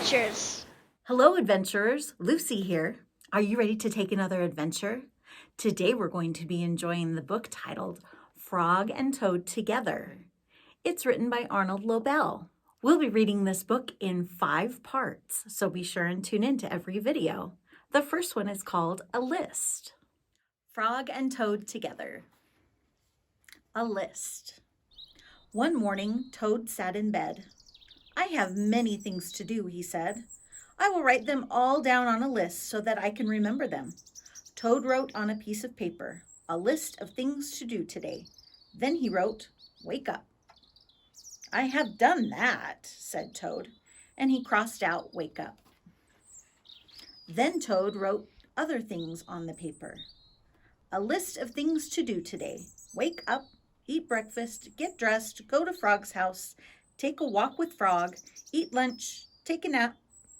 adventures. Hello, adventurers. Lucy here. Are you ready to take another adventure? Today we're going to be enjoying the book titled Frog and Toad Together. It's written by Arnold Lobel. We'll be reading this book in 5 parts, so be sure and tune in to every video. The first one is called A List. Frog and Toad Together. A list. One morning, Toad sat in bed. "I have many things to do," he said. "I will write them all down on a list so that I can remember them." Toad wrote on a piece of paper, "A list of things to do today." Then he wrote, "Wake up." "I have done that," said Toad, and he crossed out "wake up." Then Toad wrote other things on the paper. "A list of things to do today. Wake up, eat breakfast, get dressed, go to Frog's house, take a walk with Frog, eat lunch, take a nap,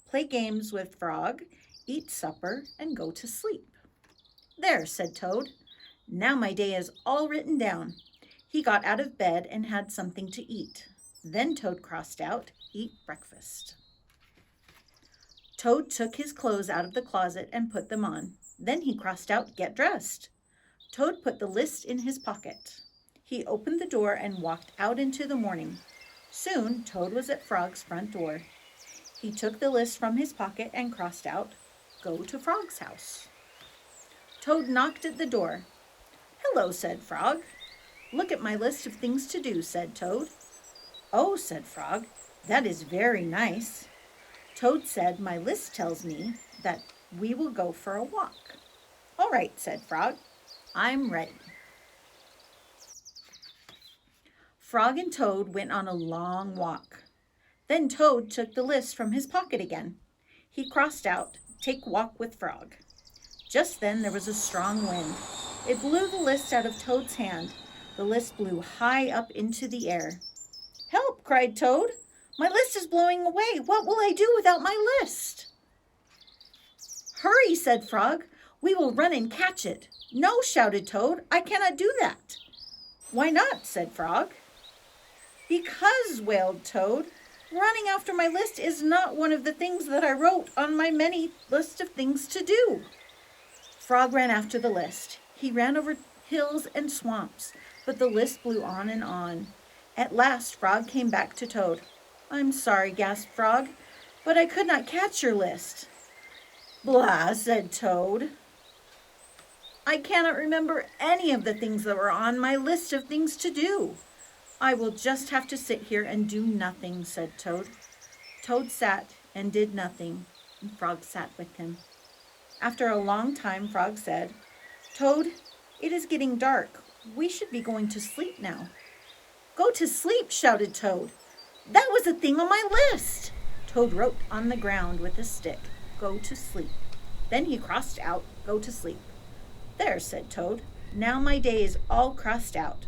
play games with Frog, eat supper, and go to sleep." "There," said Toad. "Now my day is all written down." He got out of bed and had something to eat. Then Toad crossed out, "Eat breakfast." Toad took his clothes out of the closet and put them on. Then he crossed out, "Get dressed." Toad put the list in his pocket. He opened the door and walked out into the morning. Soon Toad was at Frog's front door. He took the list from his pocket and crossed out, "Go to Frog's house." Toad knocked at the door. "Hello," said Frog. "Look at my list of things to do," said Toad. "Oh," said Frog, "that is very nice." Toad said, "My list tells me that we will go for a walk." "All right," said Frog. "I'm ready." Frog and Toad went on a long walk. Then Toad took the list from his pocket again. He crossed out, "Take walk with Frog." Just then there was a strong wind. It blew the list out of Toad's hand. The list blew high up into the air. "Help!" cried Toad. "My list is blowing away. What will I do without my list?" "Hurry," said Frog. "We will run and catch it." "No," shouted Toad. "I cannot do that." "Why not?" said Frog. "Because," wailed Toad, "running after my list is not one of the things that I wrote on my many list of things to do." Frog ran after the list. He ran over hills and swamps, but the list blew on and on. At last Frog came back to Toad. "I'm sorry," gasped Frog, "but I could not catch your list." "Blah," said Toad. "I cannot remember any of the things that were on my list of things to do." "I will just have to sit here and do nothing," said Toad. Toad sat and did nothing, and Frog sat with him. After a long time, Frog said, "Toad, it is getting dark. We should be going to sleep now." "Go to sleep," shouted Toad. "That was a thing on my list." Toad wrote on the ground with a stick, "Go to sleep." Then he crossed out, "Go to sleep." "There," said Toad. "Now my day is all crossed out."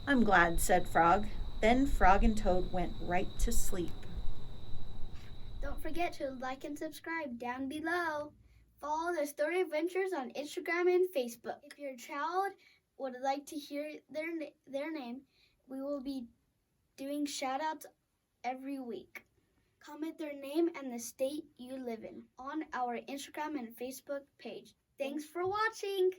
"I'm glad," said Frog. Then Frog and Toad went right to sleep. Don't forget to like and subscribe down below. Follow the Story Adventures on Instagram and Facebook. If your child would like to hear their name, we will be doing shout-outs every week. Comment their name and the state you live in on our Instagram and Facebook page. Thanks for watching!